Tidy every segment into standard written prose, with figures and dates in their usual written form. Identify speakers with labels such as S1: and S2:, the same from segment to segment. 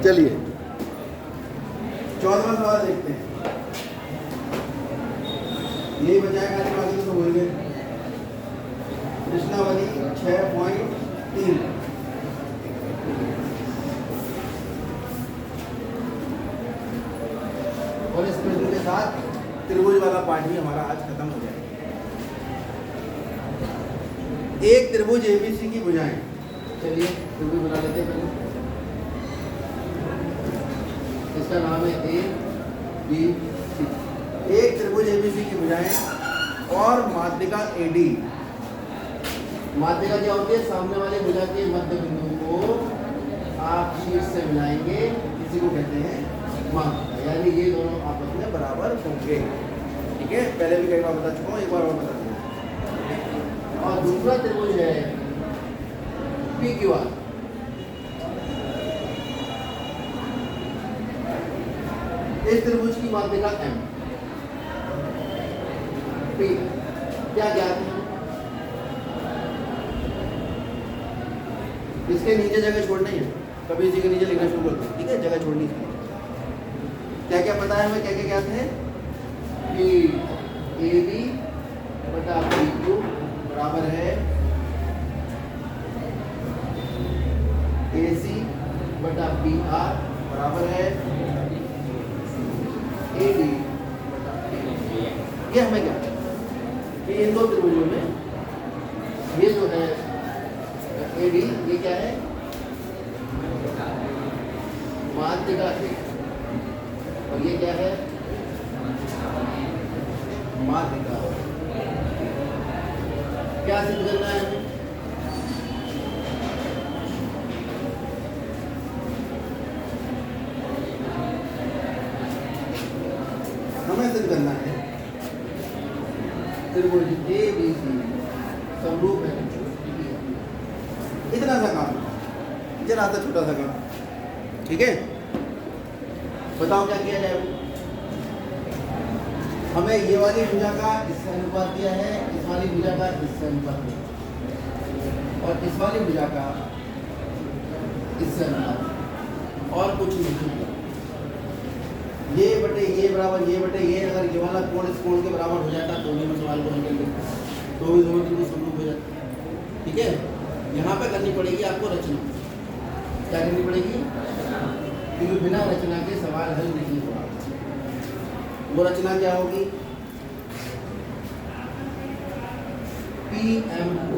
S1: चलिए 14वां सवाल देखते हैं। यही बचाएगा, खाली बाकी तो भूल गए। कृष्णावली 6.3। और इस प्रश्न के साथ त्रिभुज वाला पाठ भी हमारा आज खत्म हो जाएगा। एक त्रिभुज एबीसी की भुजाएं। चलिए त्रिभुज बना लेते हैं पहले। इसका नाम है ए बी सी। एक त्रिभुज एबीसी की भुजाएं और माध्यिका एडी। माध्यिका क्या होती है? सामने वाले भुजा के मध्य बिंदु को आप शीर्ष से मिलाएंगे, इसी को कहते हैं माध्यिका, यानी ये दोनों आपस में बराबर होंगे। ठीक है, पहले भी कई बार बता चुका हूँ, एक बार और बता दूँ। और दूसरा त्रिभुज है पी क्यू आर। इस त्रिभुज की माध्यिका M, P क्या ज्ञात है? इसके नीचे जगह छोड़नी है, कभी इसी के नीचे लिखना शुरू करते हैं। ठीक है, जगह छोड़नी है। क्या क्या पता है हमें, क्या क्या ज्ञात है? कि ए बी बटा पी क्यू बराबर है ए सी बटा पी आर बराबर है ए डी बटा पी। ये हमें क्या है कि इन दो त्रिभुजों में ये जो है ए डी, ये क्या है? माध्यिका ए। और ये क्या है? माध्यिका। क्या सिद्ध करना है हमें? हमें सिद्ध करना है त्रिभुज ए बी सी समरूप है। इतना सा काम, इतना सा छोटा सा काम। ठीक है, बताओ क्या किया जाए? हमें ये वाली भुजा का इससे अनुपात दिया है, इस वाली भुजा का इससे अनुपात दिया है, और इस वाली भुजा का इससे अनुपात, और कुछ नहीं। ये बटे ये बराबर ये बटे ये, अगर ये वाला कोण इस कोण के बराबर हो जाता तो भी मैं सवाल को हल कर लेता, तो भी दोनों त्रिभुज समरूप हो जाता। ठीक है, यहाँ पे करनी पड़ेगी आपको रचना। क्या करनी पड़ेगी? क्योंकि बिना रचना के सवाल हल नहीं होगा। वो रचना क्या होगी? पी एम को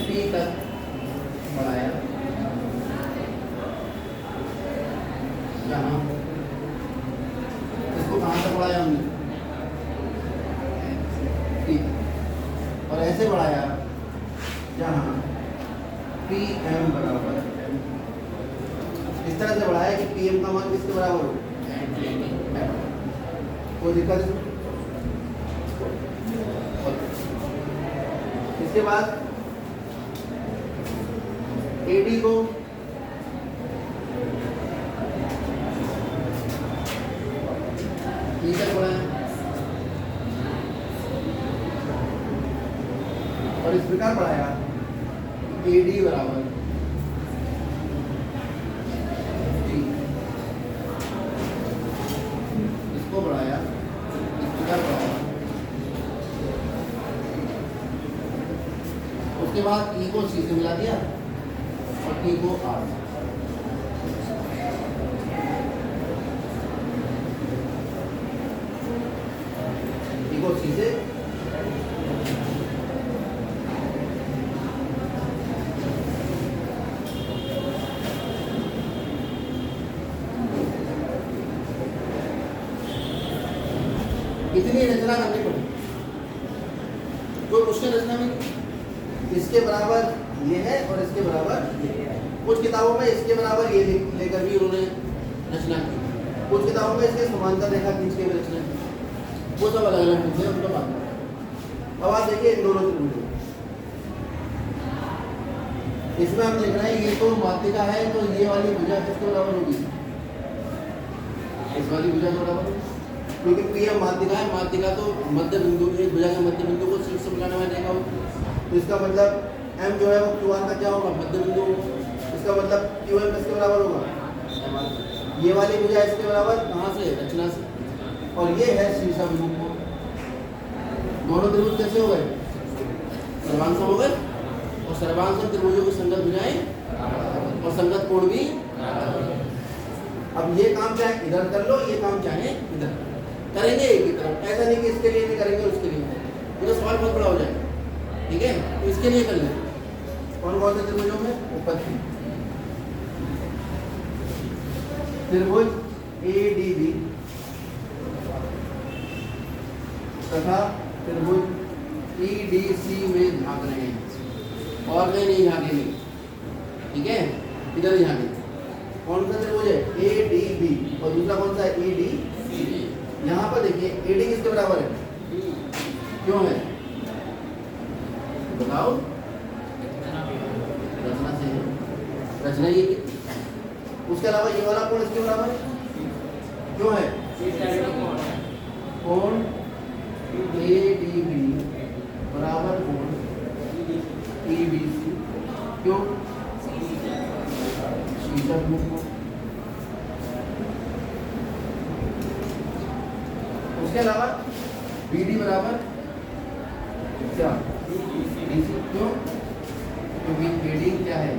S1: पी तक बढ़ाया, जहाँ इसको कहाँ तक बढ़ाया हमने? ठीक, और ऐसे बढ़ाया जहाँ पी एम बराबर एम। इस तरह से बढ़ाया कि पी एम का मान किसके बराबर हो? कोई दिक्कत नहीं। इसके बाद एडी को ई तक बढ़ाया, और इस प्रकार बढ़ाया ए डी बराबर डी। इसको बढ़ाया, इस प्रकार बढ़ाया। उसके बाद ई को सी से मिला दिया और टी को आर से। ई को सी से इतनी रचना करनी पड़ी, कोई मुश्किल रचना भी नहीं। इसके बराबर ये है और इसके बराबर ये है। कुछ किताबों में इसके बराबर ये लेकर भी उन्होंने रचना की, कुछ किताबों में इसके समांतर रेखा खींच के भी रचना की। वो सब अलग अलग चीजें हैं, उनका बात है। अब आप देखिए इन दोनों त्रिभुजों, इसमें हम लिख रहे हैं ये तो माध्यिका है, तो ये वाली भुजा किसके बराबर होगी? इस वाली भुजा के बराबर, क्योंकि पीएम माध्यिका है। माध्यिका तो मध्य बिंदु, एक भुजा के मध्य बिंदु को शीर्ष से मिलाने वाला देखा हो, तो इसका मतलब एम जो है वो क्यू आर का क्या होगा? मध्य बिंदु। इसका इसका मतलब क्यू एम किसके बराबर होगा? ये वाली भुजा इसके बराबर कहाँ से? रचना से। और ये है शीर्षाभिमुख कोण। दोनों त्रिभुज कैसे हो गए? सर्वांसम हो गए। और सर्वांसम त्रिभुजों की संगत भुजाएं और संगत कोण भी। अब ये काम चाहे इधर कर लो, ये काम चाहे इधर करेंगे एक ही तरफ। ऐसा नहीं कि इसके लिए नहीं करेंगे और उसके लिए नहीं, तो सवाल बहुत बड़ा हो जाएगा। ठीक है, तो इसके लिए कर लेंगे। कौन कौन से त्रिभुजों में? उपपत्ति त्रिभुज ADB तथा त्रिभुज EDC में झांक रहे हैं और कहीं नहीं झांकेंगे। ठीक है, इधर ही झांकेंगे। कौन सा त्रिभुज है? ADB और दूसरा कौन सा है? ADC। यहाँ पर देखिए AD किसके बराबर है? क्यों है बताओ? रचना से है। रचना ये उसके अलावा ये वाला कोण इसके बराबर है। क्यों है? कोण ADB बराबर कोण EDC। क्यों? शीर्षाभिमुख कोण। उसके अलावा BD बराबर क्या? DC। क्यों? क्योंकि AD क्या है?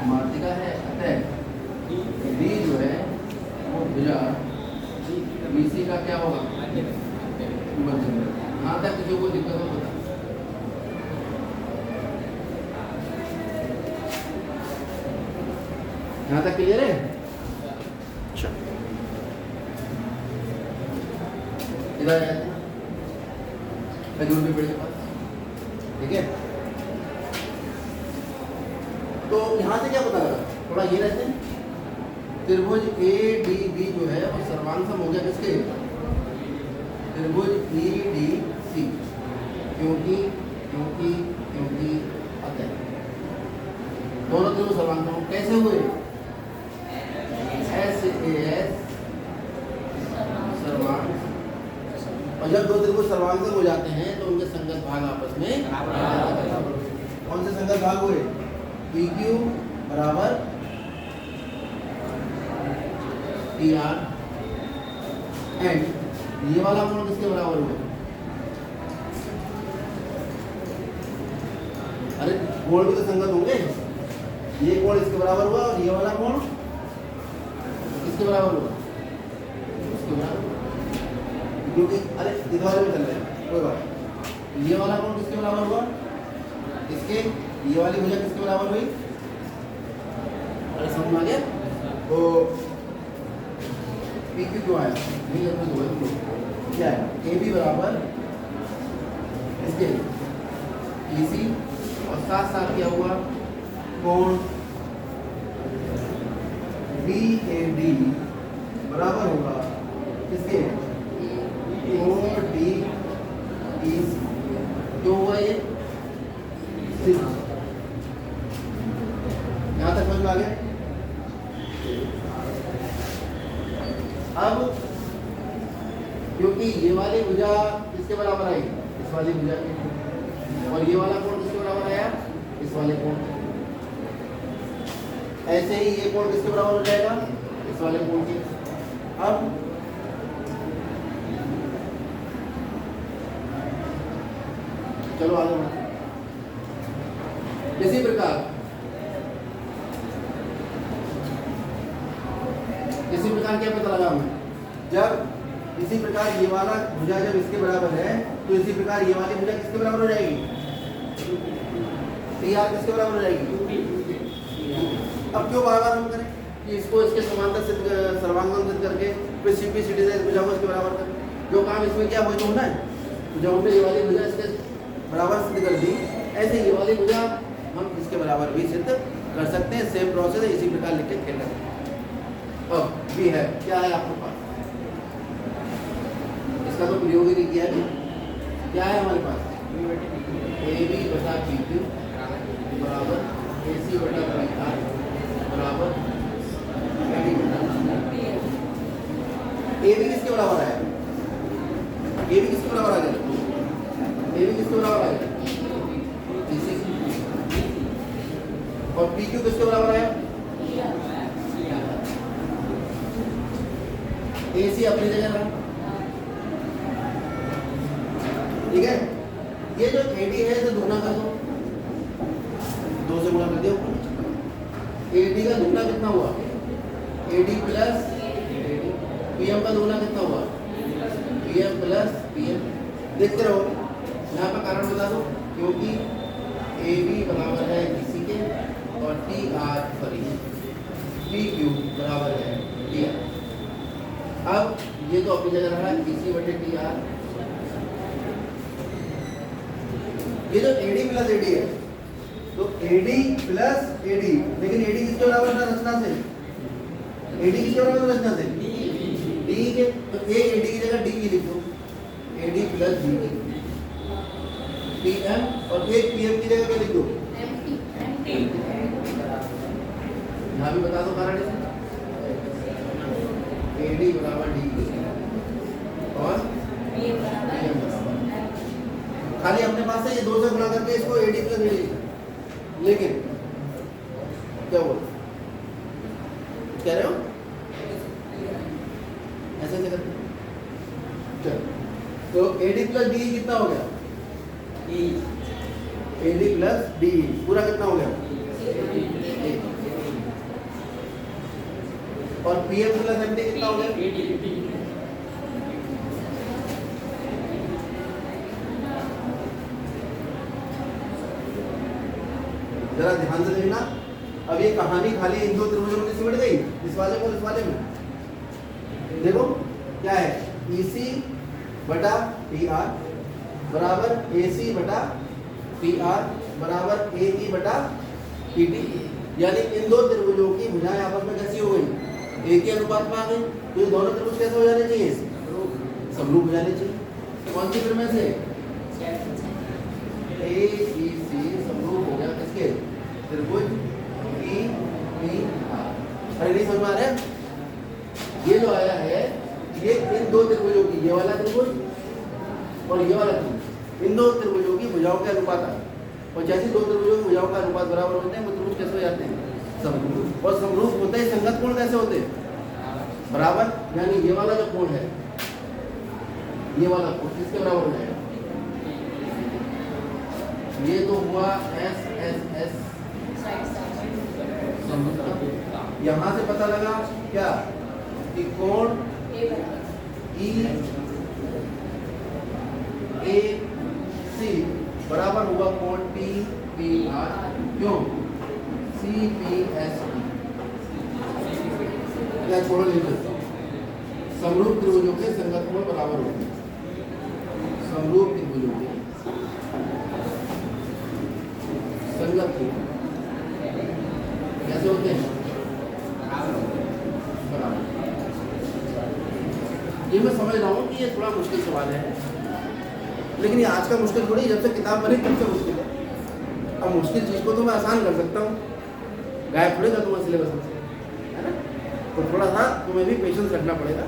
S1: मात्रिका है। अतः D जो है वो भुजा BC का क्या होगा? यहाँ तक जो कोई दिक्कत हो बता। यहाँ तक क्लियर है? इधर खजूर के पेड़ के पास। ठीक है, तो यहाँ से क्या पता लगा? थोड़ा ये रहते हैं त्रिभुज ADB जो है वो सर्वांसम हो गया किसके? त्रिभुज EDC। क्योंकि क्योंकि क्योंकि अतः दोनों त्रिभुज सर्वांसम कैसे हुए? SAS सर्वांश। और जब दो त्रिभुज सर्वांसम हो जाते हैं तो उनके संगत भाग आपस में कौन से संगत भाग हुए? PQ बराबर PR एंड ये वाला कोण किसके बराबर हुआ? अरे कोण भी तो संगत होंगे। ये कोण इसके बराबर हुआ और ये वाला कोण किसके बराबर हुआ? इसके बराबर। क्योंकि अरे इस वाले में चल रहे हैं कोई बात। ये वाला कोण किसके बराबर हुआ? इसके। ये वाली भुजा किसके बराबर हुई? अरे समझ में आ गया? तो PQ क्यों आया? नहीं अपने दो क्या है? AB बराबर इसके EC और साथ साथ क्या हुआ? कोण DAD बराबर होगा किसके? कोण DEC। क्यों हुआ ये? यहाँ तक समझ में आ गया? अब क्योंकि ये वाली भुजा किसके बराबर आई? इस वाली भुजा के। और ये वाला कोण किसके बराबर आया? इस वाले कोण। ऐसे ही ये कोण किसके बराबर हो जाएगा? इस वाले कोण के। अब चलो आगे बढ़ते। इसी प्रकार क्या पता लगा हमें? जब इसी प्रकार ये वाला भुजा जब इसके बराबर है तो इसी प्रकार ये वाली भुजा किसके बराबर हो जाएगी? PR किसके बराबर हो जाएगी? अब क्यों बार बार हम करें कि इसको इसके समांतर सिद्ध सर्वांगम सिद्ध करके फिर CP/CD से भुजा को इसके बराबर करें? जो काम इसमें क्या हो तो होना है। जब हमने ये वाली भुजा इसके बराबर सिद्ध कर दी, ऐसे ये वाली भुजा हम इसके बराबर भी सिद्ध कर सकते हैं। सेम प्रोसेस है, इसी प्रकार लिख के खेल सकते हैं। अब भी है क्या है आपके पास? इसका तो प्रयोग ही नहीं किया है। क्या है हमारे पास? AB बटा PQ बराबर AC बटा PR बराबर AD बटा AB किसके बराबर आया? AB किसके बराबर आ गया? AB किसके बराबर आ गया? DC। और पी क्यू किसके बराबर है? ए सी अपनी जगह रहा, ठीक है। ये जो एडी है इसे दुगना कर दो, 2 से गुणा कर दिया। एडी का दुगना कितना हुआ? एडी प्लस पीएम का दुगना कितना हुआ? PM plus PM. देखते रहो, यहाँ पर कारण बता दो, क्योंकि ए बी बराबर है इसी के और T R sorry P Q बराबर है टी आर। अब ये तो अपनी जगह रहा इसी बटे टी आर। ये जो एडी प्लस एडी है, तो एडी प्लस एडी, लेकिन एडी किसके बराबर है रचना से? एडी किसके बराबर है रचना से? डी के, तो एक एडी की जगह डी की लिख दो, एडी प्लस डी पीएम, और एक पीएम की जगह क्या लिख दो? यहाँ भी बता दो कारण इसे, एडी बराबर डी और पीएम बराबर, खाली अपने पास से ये 2 से गुणा करके इसको एडी प्लस एडी लिखा, लेकिन क्या बोल कह रहे हो? ऐसे ऐसे करते चलो, तो एडी प्लस डी कितना हो गया? एडी प्लस डी पूरा कितना हो गया? और पीएम प्लस एमडी कितना हो गया? जरा ध्यान से देखना, अब ये कहानी खाली इन 2 त्रिभुजों में सिमट गई, इस वाले को इस वाले में। देखो क्या है, EC बटा PR बराबर AC बटा PR बराबर AE बटा PT, यानी इन 2 त्रिभुजों की भुजाएं आपस में कैसी हो गई? एक ही अनुपात में आ गई। तो ये दोनों त्रिभुज कैसे हो जाने चाहिए? समरूप हो जाने चाहिए। कौन सी त्रिभुज में से? AEC समरूप हो गया किसके? त्रिभुज PPR। अरे नहीं समझ में आ रहा है? ये जो आया है ये इन 2 त्रिभुजों की, ये वाला त्रिभुज और ये वाला त्रिभुज, इन 2 त्रिभुजों की भुजाओं के अनुपात है। और जैसे 2 त्रिभुजों की भुजाओं का अनुपात बराबर होते हैं वो त्रिभुज कैसे हो जाते हैं? समरूप। और समरूप होते ही संगत कोण कैसे होते हैं? बराबर। यानी ये वाला जो कोण है, ये वाला कोण किसके बराबर हो जाएगा? ये तो हुआ SSS समरूप। यहाँ से पता लगा क्या कि कोण EAC बराबर हुआ कोण TPR, क्यों? CPST। क्या छोड़ो लिख देता हूँ, समरूप त्रिभुजों के संगत कोण बराबर होते हैं। समरूप त्रिभुजों के संगत कोण कैसे होते हैं? बराबर। ये मैं समझ रहा हूँ कि ये थोड़ा मुश्किल सवाल है, लेकिन ये आज का मुश्किल थोड़ी, जब से किताब बनी तब से मुश्किल है। अब मुश्किल चीज़ को तो मैं आसान कर सकता हूँ, गायब थोड़ी कर दूँगा सिलेबस से, है ना? तो थोड़ा सा तुम्हें भी पेशेंस रखना पड़ेगा।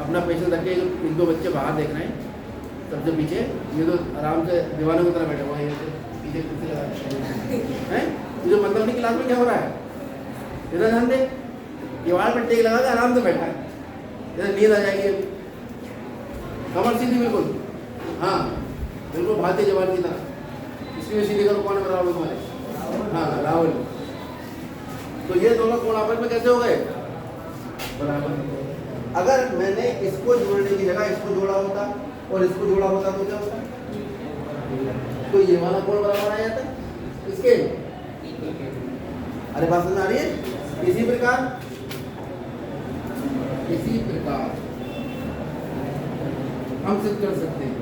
S1: अपना पेशेंस रख के, जो 1-2 बच्चे बाहर देख रहे हैं सबसे पीछे, ये तो आराम से दीवानों की तरह बैठे हुए हैं, पीछे कुर्सी लगा हैं। जो मतलब नहीं क्लास में क्या हो रहा है, इधर ध्यान दे, किवाड़ पर टेक लगा के आराम से बैठा है, इधर नींद आ जाएगी अभी। कमर सीधी बिल्कुल, हाँ बिल्कुल भारतीय जवान की तरह। इसकी भी सीधी करो, कौन है बराबर तुम्हारे? हाँ राहुल। तो ये दोनों कोण आपस में कैसे हो गए? बराबर। अगर मैंने इसको जोड़ने की जगह इसको जोड़ा होता और इसको जोड़ा होता तो क्या होता? तो ये वाला कोण बराबर आ जाता इसके। अरे बात समझ आ रही है? इसी प्रकार हम सिद्ध कर सकते हैं,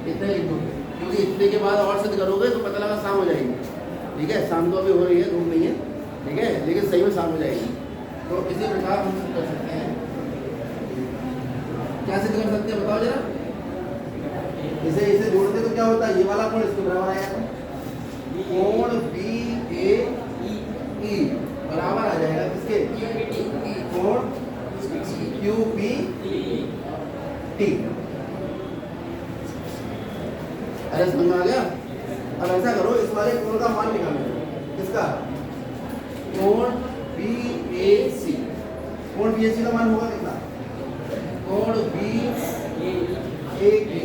S1: इतना लिख दो, क्योंकि इतने के बाद और सिद्ध करोगे तो पता लगा शाम हो जाएगी। ठीक है, शाम तो अभी हो रही है, धूप नहीं है, ठीक है, लेकिन सही में शाम हो जाएगी। तो इसी प्रकार हम सिद्ध कर सकते हैं। क्या सिद्ध कर सकते हैं बताओ जरा? इसे जोड़ते तो क्या होता है? ये वाला कोण इसके बराबर आया था, कोण BAE बराबर आ जाएगा किसके? कोण QPT। अरे समझ में आ गया? अब ऐसा करो, इस वाले कोण का मान निकालो, किसका? कोण बी ए सी, कोण बी ए सी का मान होगा कितना, कोण बी ए बी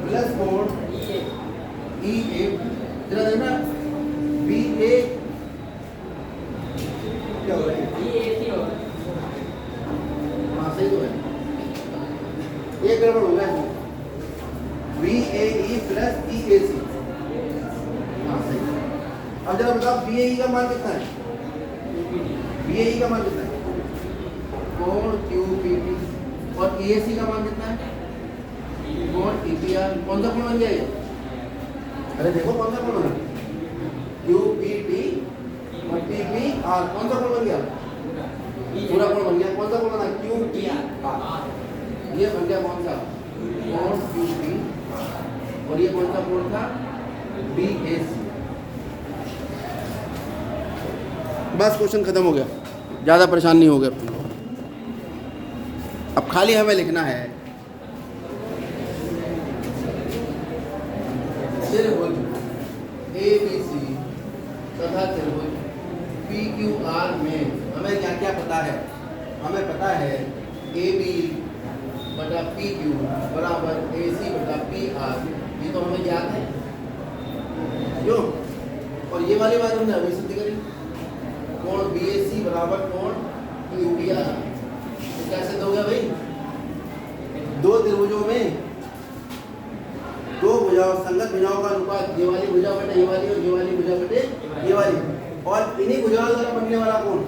S1: प्लस कोण ई ए, जरा देखना बी ए क्या हो रहा है, हाँ सही तो है, ये गड़बड़ हो गया, बी ए ई प्लस ई ए सी, हाँ सही। अब जरा बताओ बी ए ई का मान कितना है, बी ए ई का मान कितना है, कोण क्यू पी टी, और ई ए सी का मान कितना है, कोण ई पी आर, कौन सा कोण बन गया ये, अरे देखो कौन सा कोण बना, क्यू पी टी और टी पी आर, कौन सा कोण बन गया, पूरा कोण बन गया, कौन सा कोण बना, क्यू पी आर, ये बन गया कौन सा, कोण क्यू पी, और ये कौन सा कोण था, बी ए सी। बस क्वेश्चन खत्म हो गया, ज़्यादा परेशान नहीं हो गया। अब खाली हमें लिखना है त्रिभुज ए बी सी तथा त्रिभुज पी क्यू आर में हमें क्या क्या पता है, हमें पता है ए बी बटा पी क्यू बराबर ए सी बटा पी आर, ये तो हमें याद है क्यों, और ये वाली बात हमने अभी सिद्ध करी, कोण बी ए सी बराबर कोण क्यू पी आर, तो क्या सिद्ध हो गया भाई, दो त्रिभुजों में दो भुजाओं संगत भुजाओं का अनुपात ये वाली भुजा बटे ये वाली और ये वाली भुजा बटे ये वाली, और इन्हीं भुजाओं द्वारा बनने वाला कोण,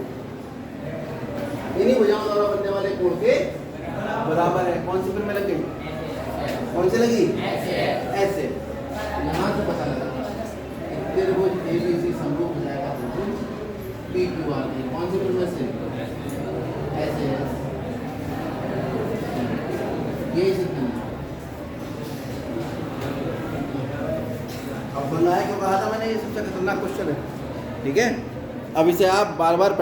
S1: इन्हीं भुजाओं द्वारा बनने वाले कोण के बराबर है। कौन सी फिर में लगी, कौन से लगी, ऐसे, यहाँ से पता लगा त्रिभुज ए बी सी समरूप हो जाएगा त्रिभुज पी क्यू आर में, कौन सी फिर में से, ऐसे, ये सिद्ध है। अब सुनना है क्यों कहा था मैंने, ये सबसे खतरनाक क्वेश्चन है, ठीक है। अब इसे आप बार बार